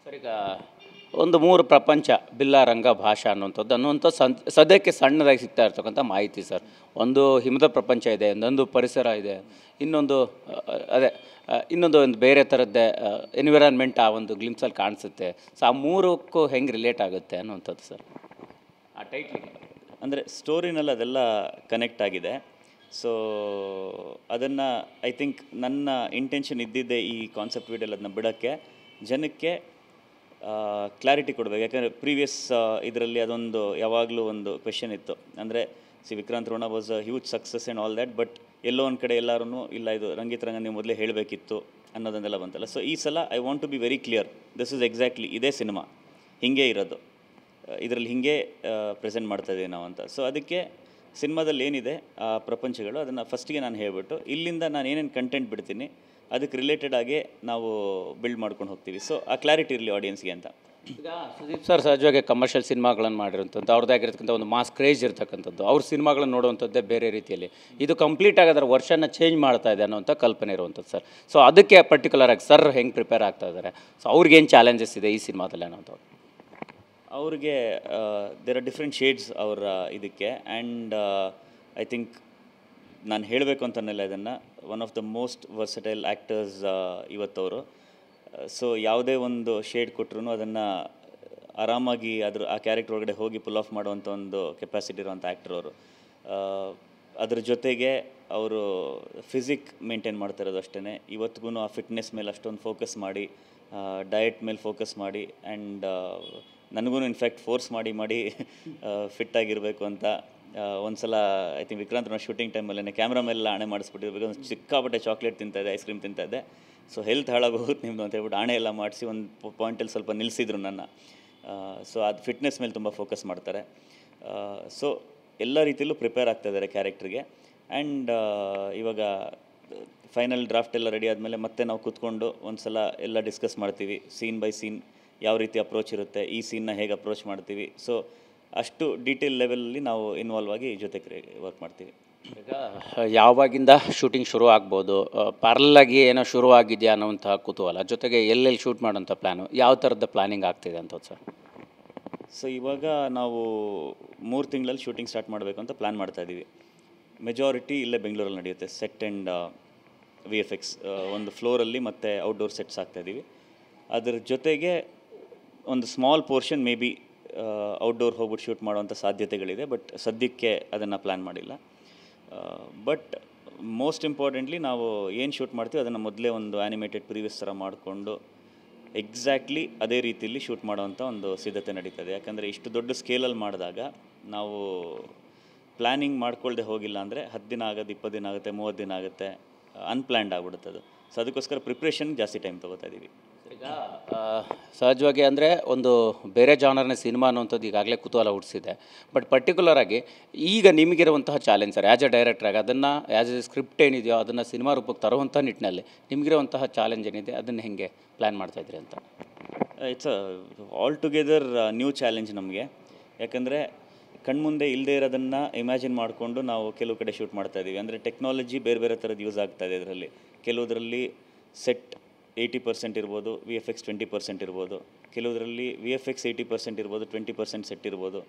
Sir ಈಗ ಒಂದು ಮೂರು ಪ್ರಪಂಚ ಬಿಲ್ಲಾರಂಗ ಭಾಷಾ ಅನ್ನುವಂಥ ಸದ್ಯಕ್ಕೆ ಸಣ್ಣದಾಗಿ ಸಿಗ್ತಾ ಇರ್ತಕ್ಕಂಥ ಮಾಹಿತಿ ಸರ್. ಒಂದು ಹಿಮದ ಪ್ರಪಂಚ ಇದೆ, ಇನ್ನೊಂದು ಪರಿಸರ ಇದೆ, ಇನ್ನೊಂದು ಇನ್ನೊಂದು ಒಂದು ಬೇರೆ ಥರದ್ದೇ ಎನ್ವಿರಾನ್ಮೆಂಟ್ ಆ ಒಂದು ಗ್ಲಿಮ್ಸಲ್ಲಿ ಕಾಣಿಸುತ್ತೆ. ಸೊ ಆ ಮೂರಕ್ಕೂ ಹೆಂಗೆ ರಿಲೇಟ್ ಆಗುತ್ತೆ ಅನ್ನುವಂಥದ್ದು ಸರ್ ಆ ಟೈಟ್ಲಿಗೆ. ಅಂದರೆ ಸ್ಟೋರಿನಲ್ಲಿ ಅದೆಲ್ಲ ಕನೆಕ್ಟ್ ಆಗಿದೆ. ಸೊ ಅದನ್ನು ಐ ಥಿಂಕ್ ನನ್ನ ಇಂಟೆನ್ಷನ್ ಇದ್ದಿದ್ದೆ ಈ ಕಾನ್ಸೆಪ್ಟ್ ವಿಡಿಯೋಲಿ ಅದನ್ನ ಬಿಡೋಕ್ಕೆ, ಜನಕ್ಕೆ ಕ್ಲಾರಿಟಿ ಕೊಡಬೇಕು. ಯಾಕಂದರೆ ಪ್ರೀವಿಯಸ್ ಇದರಲ್ಲಿ ಅದೊಂದು ಯಾವಾಗಲೂ ಒಂದು ಕ್ವೆಶನ್ ಇತ್ತು. ಅಂದರೆ Vikrant Rona was a huge success and all that, but ಎಲ್ಲೋ ಒಂದು ಕಡೆ ಎಲ್ಲರೂ ಇಲ್ಲ ಇದು ರಂಗಿತ್ ರಂಗ ನೀವು ಮೊದಲೇ ಹೇಳಬೇಕಿತ್ತು ಅನ್ನೋದನ್ನೆಲ್ಲ ಬಂತಲ್ಲ. ಸೊ ಈ ಸಲ I want to be very clear, this is exactly ಇದೇ ಸಿನಿಮಾ, ಹೀಗೆ ಇರೋದು, ಇದರಲ್ಲಿ ಹೀಗೆ ಪ್ರೆಸೆಂಟ್ ಮಾಡ್ತಾಯಿದ್ದೀವಿ ನಾವು ಅಂತ. ಸೊ ಅದಕ್ಕೆ ಸಿನಿಮಾದಲ್ಲಿ ಏನಿದೆ ಆ ಪ್ರಪಂಚಗಳು ಅದನ್ನು ಫಸ್ಟಿಗೆ ನಾನು ಹೇಳಿಬಿಟ್ಟು ಇಲ್ಲಿಂದ ನಾನು ಏನೇನು ಕಂಟೆಂಟ್ ಬಿಡ್ತೀನಿ ಅದಕ್ಕೆ ರಿಲೇಟೆಡ್ ಆಗಿ ನಾವು ಬಿಲ್ಡ್ ಮಾಡ್ಕೊಂಡು ಹೋಗ್ತೀವಿ. ಸೊ ಆ ಕ್ಲಾರಿಟಿ ಇರಲಿ ಆಡಿಯನ್ಸ್ಗೆ ಅಂತ. ಈಗ ಸುದೀಪ್ ಸರ್ ಸಹಜವಾಗಿ ಕಮರ್ಷಿಯಲ್ ಸಿನಿಮಾಗಳನ್ನು ಮಾಡಿರೋಂಥದ್ದು, ಅವ್ರದ್ದಾಗಿರ್ತಕ್ಕಂಥ ಒಂದು ಮಾಸ್ ಕ್ರೇಜ್ ಇರ್ತಕ್ಕಂಥದ್ದು, ಅವ್ರ ಸಿನಿಮಾಗಳನ್ನು ನೋಡುವಂಥದ್ದೇ ಬೇರೆ ರೀತಿಯಲ್ಲಿ. ಇದು ಕಂಪ್ಲೀಟ್ ಆಗಿ ಅದರ ವರ್ಷನ ಚೇಂಜ್ ಮಾಡ್ತಾ ಇದೆ ಅನ್ನೋಂಥ ಕಲ್ಪನೆ ಇರುವಂಥದ್ದು ಸರ್. ಸೊ ಅದಕ್ಕೆ ಪರ್ಟಿಕ್ಯುಲರ್ ಆಗಿ ಸರ್ ಹೆಂಗೆ ಪ್ರಿಪೇರ್ ಆಗ್ತಾ ಇದ್ದಾರೆ, ಸೊ ಅವ್ರಿಗೇನು ಚಾಲೆಂಜಸ್ ಇದೆ ಈ ಸಿನಿಮಾದಲ್ಲಿ ಅನ್ನೋಂಥದ್ದು? ಅವ್ರಿಗೆ ದೇರ್ ಆರ್ ಡಿಫ್ರೆಂಟ್ ಶೇಡ್ಸ್ ಅವರ ಇದಕ್ಕೆ. ಆ್ಯಂಡ್ ಐ ಥಿಂಕ್ ನಾನು ಹೇಳಬೇಕು ಅಂತನೆಲ್ಲ ಇದನ್ನು one of the most versatile actors ಇವತ್ತವರು. ಸೊ ಯಾವುದೇ ಒಂದು ಶೇಡ್ ಕೊಟ್ಟರು ಅದನ್ನು ಆರಾಮಾಗಿ ಆ ಕ್ಯಾರೆಕ್ಟರ್ ಒಳಗಡೆ ಹೋಗಿ ಪುಲ್ ಆಫ್ ಮಾಡುವಂಥ ಒಂದು ಕೆಪಾಸಿಟಿ ಇರುವಂಥ ಆ್ಯಕ್ಟರ್ ಅವರು. ಅದ್ರ ಜೊತೆಗೆ ಅವರು ಫಿಸಿಕ್ ಮೇಂಟೈನ್ ಮಾಡ್ತಿರೋದು ಅಷ್ಟೇ. ಇವತ್ತಿಗೂ ಆ ಫಿಟ್ನೆಸ್ ಮೇಲೆ ಅಷ್ಟೊಂದು ಫೋಕಸ್ ಮಾಡಿ, ಡಯಟ್ ಮೇಲೆ ಫೋಕಸ್ ಮಾಡಿ, ಆ್ಯಂಡ್ ನನಗೂ ಇನ್ಫ್ಯಾಕ್ಟ್ ಫೋರ್ಸ್ ಮಾಡಿ ಫಿಟ್ಟಾಗಿರಬೇಕು ಅಂತ ಒಂದು ಸಲ ಐ ಥಿಂಕ್ ವಿಕ್ರಾಂತ್ ಶೂಟಿಂಗ್ ಟೈಮಲ್ಲೇ ಕ್ಯಾಮ್ರಾ ಮೇಲೆಲ್ಲ ಆಣೆ ಮಾಡಿಸ್ಬಿಟ್ಟಿರ್ಬೇಕು. ಒಂದು ಸಿಕ್ಕಾಪಟ್ಟೆ ಚಾಕ್ಲೇಟ್ ತಿಂತಾಯಿದ್ದೆ, ಐಸ್ ಕ್ರೀಮ್ ತಿಂತಾಯಿದ್ದೆ. ಸೊ ಹೆಲ್ತ್ ಹಾಳಾಗೋಗುತ್ತೆ ನಿಮ್ಮದು ಅಂತ ಹೇಳ್ಬಿಟ್ಟು ಆಣೆ ಎಲ್ಲ ಮಾಡಿಸಿ ಒಂದು ಪಾಯಿಂಟಲ್ಲಿ ಸ್ವಲ್ಪ ನಿಲ್ಲಿಸಿದ್ರು ನನ್ನ. ಸೊ ಅದು ಫಿಟ್ನೆಸ್ ಮೇಲೆ ತುಂಬ ಫೋಕಸ್ ಮಾಡ್ತಾರೆ. ಸೊ ಎಲ್ಲ ರೀತಿಯಲ್ಲೂ ಪ್ರಿಪೇರ್ ಆಗ್ತಾಯಿದ್ದಾರೆ ಕ್ಯಾರೆಕ್ಟ್ರಿಗೆ. ಆ್ಯಂಡ್ ಇವಾಗ ಫೈನಲ್ ಡ್ರಾಫ್ಟ್ ಎಲ್ಲ ರೆಡಿ ಆದಮೇಲೆ ಮತ್ತೆ ನಾವು ಕೂತ್ಕೊಂಡು ಒಂದು ಸಲ ಎಲ್ಲ ಡಿಸ್ಕಸ್ ಮಾಡ್ತೀವಿ, ಸೀನ್ ಬೈ ಸೀನ್ ಯಾವ ರೀತಿ ಅಪ್ರೋಚ್ ಇರುತ್ತೆ, ಈ ಸೀನ್ನ ಹೇಗೆ ಅಪ್ರೋಚ್ ಮಾಡ್ತೀವಿ. ಸೊ ಅಷ್ಟು ಡೀಟೇಲ್ ಲೆವೆಲಲ್ಲಿ ನಾವು ಇನ್ವಾಲ್ವ್ ಆಗಿ ಜೊತೆಗೆ ವರ್ಕ್ ಮಾಡ್ತೀವಿ. ಈಗ ಯಾವಾಗಿಂದ ಶೂಟಿಂಗ್ ಶುರು ಆಗ್ಬೋದು, ಪ್ಯಾರಲಾಗಿ ಏನೋ ಶುರು ಆಗಿದೆಯಾ ಅನ್ನೋಂಥ ಕುತೂಹಲ, ಜೊತೆಗೆ ಎಲ್ಲೆಲ್ಲಿ ಶೂಟ್ ಮಾಡೋಂಥ ಪ್ಲ್ಯಾನು, ಯಾವ ಥರದ ಪ್ಲ್ಯಾನಿಂಗ್ ಆಗ್ತಿದೆ ಅಂತ ಸರ್? ಸೊ ಇವಾಗ ನಾವು 3 ತಿಂಗಳಲ್ಲಿ ಶೂಟಿಂಗ್ ಸ್ಟಾರ್ಟ್ ಮಾಡಬೇಕು ಅಂತ ಪ್ಲ್ಯಾನ್ ಮಾಡ್ತಾಯಿದ್ದೀವಿ. ಮೆಜಾರಿಟಿ ಇಲ್ಲೇ ಬೆಂಗಳೂರಲ್ಲಿ ನಡೆಯುತ್ತೆ. ಸೆಟ್ ಆ್ಯಂಡ್ VFX ಒಂದು ಫ್ಲೋರಲ್ಲಿ ಮತ್ತು ಔಟ್ಡೋರ್ ಸೆಟ್ಸ್ ಆಗ್ತಾಯಿದ್ದೀವಿ. ಅದ್ರ ಜೊತೆಗೆ ಒಂದು small portion may be outdoor ಹೋಗ್ಬಿಟ್ಟು ಶೂಟ್ ಮಾಡುವಂಥ ಸಾಧ್ಯತೆಗಳಿದೆ, ಬಟ್ ಸದ್ಯಕ್ಕೆ ಅದನ್ನು ಪ್ಲ್ಯಾನ್ ಮಾಡಿಲ್ಲ. ಬಟ್ ಮೋಸ್ಟ್ ಇಂಪಾರ್ಟೆಂಟ್ಲಿ ನಾವು ಏನು ಶೂಟ್ ಮಾಡ್ತೀವಿ ಅದನ್ನು ಮೊದಲೇ ಒಂದು ಆ್ಯನಿಮೇಟೆಡ್ ಪ್ರೀವಿಯಸ್ ಥರ ಮಾಡಿಕೊಂಡು ಎಕ್ಸಾಕ್ಟ್ಲಿ ಅದೇ ರೀತಿಯಲ್ಲಿ ಶೂಟ್ ಮಾಡೋವಂಥ ಒಂದು ಸಿದ್ಧತೆ ನಡೀತದೆ. ಯಾಕಂದರೆ ಇಷ್ಟು ದೊಡ್ಡ ಸ್ಕೇಲಲ್ಲಿ ಮಾಡಿದಾಗ ನಾವು ಪ್ಲ್ಯಾನಿಂಗ್ ಮಾಡ್ಕೊಳ್ಳದೆ ಹೋಗಿಲ್ಲ ಅಂದರೆ 10 ದಿನ ಆಗೋದು, 20 ದಿನ ಆಗುತ್ತೆ, 30 ದಿನ ಆಗುತ್ತೆ, ಅನ್ಪ್ಲ್ಯಾನ್ಡ್ ಆಗ್ಬಿಡುತ್ತೆ ಅದು. ಸೊ ಅದಕ್ಕೋಸ್ಕರ ಪ್ರಿಪ್ರೇಷನ್ ಜಾಸ್ತಿ ಟೈಮ್ ತೊಗೋತಾ ಇದ್ದೀವಿ. ಈಗ ಸಹಜವಾಗಿ ಅಂದರೆ ಒಂದು ಬೇರೆ ಜಾನರ್ನ ಸಿನಿಮಾ ಅನ್ನುವಂಥದ್ದು ಈಗಾಗಲೇ ಕುತೂಹಲ ಹುಟ್ಟಿಸಿದೆ. ಬಟ್ ಪರ್ಟಿಕ್ಯುಲರ್ ಆಗಿ ಈಗ ನಿಮಗಿರುವಂತಹ ಚಾಲೆಂಜ್ ಸರ್, ಆ್ಯಸ್ ಎ ಡೈರೆಕ್ಟ್ರಾಗಿ ಅದನ್ನು ಆ್ಯಸ್ ಎ ಸ್ಕ್ರಿಪ್ಟ್ ಏನಿದೆಯೋ ಅದನ್ನು ಸಿನಿಮಾ ರೂಪಕ್ಕೆ ತರುವಂಥ ನಿಟ್ಟಿನಲ್ಲಿ ನಿಮಗಿರುವಂತಹ ಚಾಲೆಂಜ್ ಏನಿದೆ ಅದನ್ನು ಹೇಗೆ ಪ್ಲ್ಯಾನ್ ಮಾಡ್ತಾಯಿದ್ರಿ ಅಂತ? It's all together new challenge ನಮಗೆ. ಯಾಕಂದರೆ ಕಣ್ಮುಂದೆ ಇಲ್ಲದೆ ಇರೋದನ್ನು ಇಮ್ಯಾಜಿನ್ ಮಾಡಿಕೊಂಡು ನಾವು ಕೆಲವು ಕಡೆ ಶೂಟ್ ಮಾಡ್ತಾಯಿದ್ದೀವಿ. ಅಂದರೆ ಟೆಕ್ನಾಲಜಿ ಬೇರೆ ಬೇರೆ ಥರದ್ದು ಯೂಸ್ ಆಗ್ತಾಯಿದೆ ಇದರಲ್ಲಿ. ಕೆಲವುದರಲ್ಲಿ ಸೆಟ್ 80% ಇರ್ಬೋದು, VFX 20% ಇರ್ಬೋದು. ಕೆಲವುದರಲ್ಲಿ VFX 80% ಇರ್ಬೋದು, 20% ಸೆಟ್ ಇರ್ಬೋದು.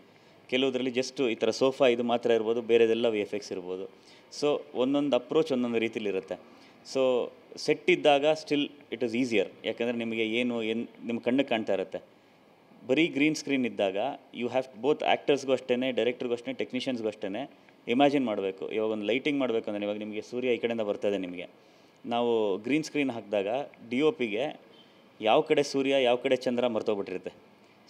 ಕೆಲವುದರಲ್ಲಿ ಜಸ್ಟ್ ಈ ಥರ ಸೋಫಾ ಇದು ಮಾತ್ರ ಇರ್ಬೋದು, ಬೇರೆದೆಲ್ಲ VFX ಇರ್ಬೋದು. ಸೊ ಒಂದೊಂದು ಅಪ್ರೋಚ್ ಒಂದೊಂದು ರೀತಿಲಿರುತ್ತೆ. ಸೊ ಸೆಟ್ ಇದ್ದಾಗ ಸ್ಟಿಲ್ ಇಟ್ ಈಸ್ ಈಸಿಯರ್. ಯಾಕಂದರೆ ನಿಮಗೆ ಏನು ನಿಮ್ಮ ಕಣ್ಣಿಗೆ ಕಾಣ್ತಾ ಇರುತ್ತೆ. ಬರೀ ಗ್ರೀನ್ ಸ್ಕ್ರೀನ್ ಇದ್ದಾಗ ಯು ಹ್ಯಾವ್ ಬೋತ್ ಆ್ಯಕ್ಟರ್ಸ್ಗೂ ಅಷ್ಟೇ, ಡೈರೆಕ್ಟರ್ಗೂ ಅಷ್ಟೇ, ಟೆಕ್ನಿಷಿಯನ್ಸ್ಗೂ ಅಷ್ಟೇ ಇಮ್ಯಾಜಿನ್ ಮಾಡಬೇಕು. ಇವಾಗ ಒಂದು ಲೈಟಿಂಗ್ ಮಾಡಬೇಕು ಅಂದರೆ ಇವಾಗ ನಿಮಗೆ ಸೂರ್ಯ ಈ ಕಡೆಯಿಂದ ಬರ್ತದೆ, ನಿಮಗೆ ನಾವು ಗ್ರೀನ್ ಸ್ಕ್ರೀನ್ ಹಾಕಿದಾಗ DOPಗೆ ಯಾವ ಕಡೆ ಸೂರ್ಯ ಯಾವ ಕಡೆ ಚಂದ್ರ ಮರ್ತೋಗ್ಬಿಟ್ಟಿರುತ್ತೆ.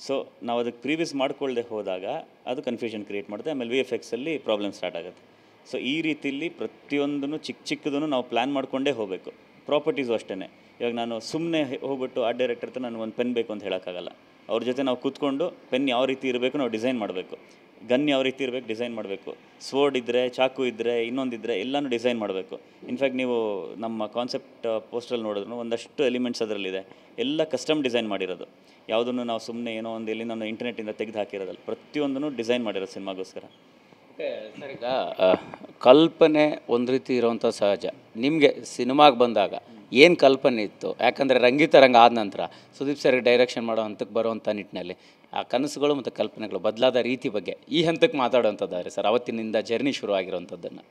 ಸೊ ನಾವು ಅದಕ್ಕೆ ಪ್ರೀವಿಯಸ್ ಮಾಡ್ಕೊಳ್ಳದೆ ಹೋದಾಗ ಅದು ಕನ್ಫ್ಯೂಷನ್ ಕ್ರಿಯೇಟ್ ಮಾಡುತ್ತೆ. ಆಮೇಲೆ VFXಲ್ಲಿ ಪ್ರಾಬ್ಲಮ್ ಸ್ಟಾರ್ಟ್ ಆಗುತ್ತೆ. ಸೊ ಈ ರೀತಿಯಲ್ಲಿ ಪ್ರತಿಯೊಂದನ್ನು ಚಿಕ್ಕದನ್ನು ನಾವು ಪ್ಲ್ಯಾನ್ ಮಾಡಿಕೊಂಡೇ ಹೋಗಬೇಕು. ಪ್ರಾಪರ್ಟೀಸು ಅಷ್ಟೇ. ಇವಾಗ ನಾನು ಸುಮ್ಮನೆ ಹೋಗ್ಬಿಟ್ಟು ಆ ಡೈರೆಕ್ಟರ್ ಹತ್ರ ನನಗೆ ಒಂದು ಪೆನ್ ಬೇಕು ಅಂತ ಹೇಳೋಕ್ಕಾಗಲ್ಲ. ಅವ್ರ ಜೊತೆ ನಾವು ಕೂತ್ಕೊಂಡು ಪೆನ್ ಯಾವ ರೀತಿ ಇರಬೇಕು ನಾವು ಡಿಸೈನ್ ಮಾಡಬೇಕು, ಗನ್ ಯಾವ ರೀತಿ ಇರಬೇಕು ಡಿಸೈನ್ ಮಾಡಬೇಕು, ಸ್ವೋರ್ಡ್ ಇದ್ದರೆ, ಚಾಕು ಇದ್ದರೆ, ಇನ್ನೊಂದಿದ್ದರೆ ಎಲ್ಲನೂ ಡಿಸೈನ್ ಮಾಡಬೇಕು. ಇನ್ಫ್ಯಾಕ್ಟ್ ನೀವು ನಮ್ಮ ಕಾನ್ಸೆಪ್ಟ್ ಪೋಸ್ಟರಲ್ಲಿ ನೋಡಿದ್ರು ಒಂದಷ್ಟು ಎಲಿಮೆಂಟ್ಸ್ ಅದರಲ್ಲಿದೆ, ಎಲ್ಲ ಕಸ್ಟಮ್ ಡಿಸೈನ್ ಮಾಡಿರೋದು. ಯಾವುದನ್ನು ನಾವು ಸುಮ್ಮನೆ ಏನೋ ಒಂದು ಎಲ್ಲಿ ನಾನು ಇಂಟರ್ನೆಟ್ಟಿಂದ ತೆಗೆದು ಹಾಕಿರೋದಲ್ಲ, ಪ್ರತಿಯೊಂದನ್ನು ಡಿಸೈನ್ ಮಾಡಿರೋದು ಸಿನಿಮಾಗೋಸ್ಕರ. ಸರ್ ಈಗ ಕಲ್ಪನೆ ಒಂದು ರೀತಿ ಇರೋವಂಥ ಸಹಜ. ನಿಮಗೆ ಸಿನಿಮಾಗೆ ಬಂದಾಗ ಏನು ಕಲ್ಪನೆ ಇತ್ತು. ಯಾಕಂದರೆ ರಂಗಿತ ರಂಗ ಆದ ನಂತರ ಸುದೀಪ್ ಸರ್ಗೆ ಡೈರೆಕ್ಷನ್ ಮಾಡೋ ಹಂತಕ್ಕೆ ಬರುವಂಥ ನಿಟ್ಟಿನಲ್ಲಿ ಆ ಕನಸುಗಳು ಮತ್ತು ಕಲ್ಪನೆಗಳು ಬದಲಾದ ರೀತಿ ಬಗ್ಗೆ ಈ ಹಂತಕ್ಕೆ ಮಾತಾಡುವಂಥದ್ದಾದ್ರೆ ಸರ್ ಅವತ್ತಿನಿಂದ ಜರ್ನಿ ಶುರು ಆಗಿರೋವಂಥದ್ದನ್ನು.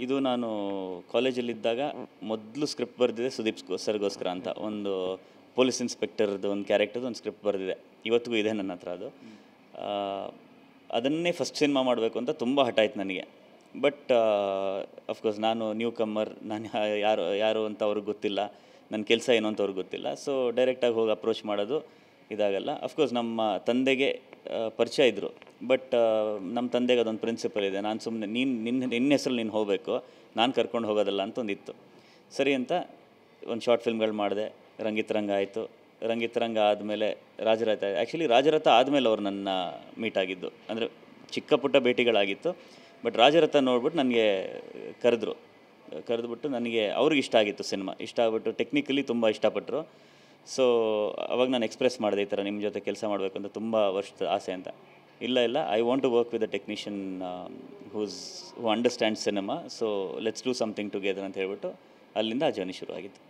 ಇದು ನಾನು ಕಾಲೇಜಲ್ಲಿದ್ದಾಗ ಮೊದಲು ಸ್ಕ್ರಿಪ್ಟ್ ಬರೆದಿದೆ ಸುದೀಪ್ ಸರ್ಗೋಸ್ಕರ ಅಂತ. ಒಂದು ಪೊಲೀಸ್ ಇನ್ಸ್ಪೆಕ್ಟರ್ದು ಒಂದು ಕ್ಯಾರೆಕ್ಟರ್ದು ಒಂದು ಸ್ಕ್ರಿಪ್ಟ್ ಬರೆದಿದೆ, ಇವತ್ತಿಗೂ ಇದೆ ನನ್ನ ಹತ್ರ ಅದು. ಅದನ್ನೇ ಫಸ್ಟ್ ಸಿನಿಮಾ ಮಾಡಬೇಕು ಅಂತ ತುಂಬ ಹಠ ಆಯ್ತು ನನಗೆ. ಬಟ್ ಅಫ್ಕೋರ್ಸ್ ನಾನು ನ್ಯೂ ಕಮ್ಮರ್, ನಾನು ಯಾರು ಅಂತ ಅವ್ರಿಗೆ ಗೊತ್ತಿಲ್ಲ, ನನ್ನ ಕೆಲಸ ಏನು ಅಂತ ಅವ್ರಿಗೆ ಗೊತ್ತಿಲ್ಲ. ಸೊ ಡೈರೆಕ್ಟಾಗಿ ಹೋಗಿ ಅಪ್ರೋಚ್ ಮಾಡೋದು ಇದಾಗಲ್ಲ. ಅಫ್ಕೋರ್ಸ್ ನಮ್ಮ ತಂದೆಗೆ ಪರಿಚಯ ಇದ್ದರು, ಬಟ್ ನಮ್ಮ ತಂದೆಗೆ ಅದೊಂದು ಪ್ರಿನ್ಸಿಪಲ್ ಇದೆ, ನಾನು ಸುಮ್ಮನೆ ನಿನ್ನ ಹೆಸರಲ್ಲಿ ನೀನು ಹೋಗಬೇಕು, ನಾನು ಕರ್ಕೊಂಡು ಹೋಗೋದಲ್ಲ ಅಂತ ಒಂದಿತ್ತು. ಸರಿ ಅಂತ ಒಂದು ಶಾರ್ಟ್ ಫಿಲ್ಮ್ಗಳು ಮಾಡಿದೆ. ರಂಗಿತರಂಗ ಆಯಿತು. ರಂಗಿತರಂಗ ಆದಮೇಲೆ ರಾಜರಥ. ಆ್ಯಕ್ಚುಲಿ ರಾಜರಥ ಆದಮೇಲೆ ಅವ್ರು ನನ್ನ ಮೀಟ್ ಆಗಿದ್ದು, ಅಂದರೆ ಚಿಕ್ಕ ಪುಟ್ಟ ಭೇಟಿಗಳಾಗಿತ್ತು. ಬಟ್ ರಾಜರಥ ನೋಡ್ಬಿಟ್ಟು ನನಗೆ ಕರೆದ್ಬಿಟ್ಟು ನನಗೆ ಅವ್ರಿಗೆ ಇಷ್ಟ ಆಗಿತ್ತು ಸಿನಿಮಾ, ಇಷ್ಟ ಆಗ್ಬಿಟ್ಟು ಟೆಕ್ನಿಕಲಿ ತುಂಬ ಇಷ್ಟಪಟ್ಟರು. ಸೊ ಅವಾಗ ನಾನು ಎಕ್ಸ್ಪ್ರೆಸ್ ಮಾಡಿದೆ, ಈ ಥರ ನಿಮ್ಮ ಜೊತೆ ಕೆಲಸ ಮಾಡಬೇಕು ಅಂತ ತುಂಬ ವರ್ಷದ ಆಸೆ ಅಂತ. ಇಲ್ಲ I want to work with a technician who understand cinema, so let's do something together ಅಂತ ಹೇಳ್ಬಿಟ್ಟು ಅಲ್ಲಿಂದ ಆ ಜರ್ನಿ ಶುರು ಆಗಿತ್ತು.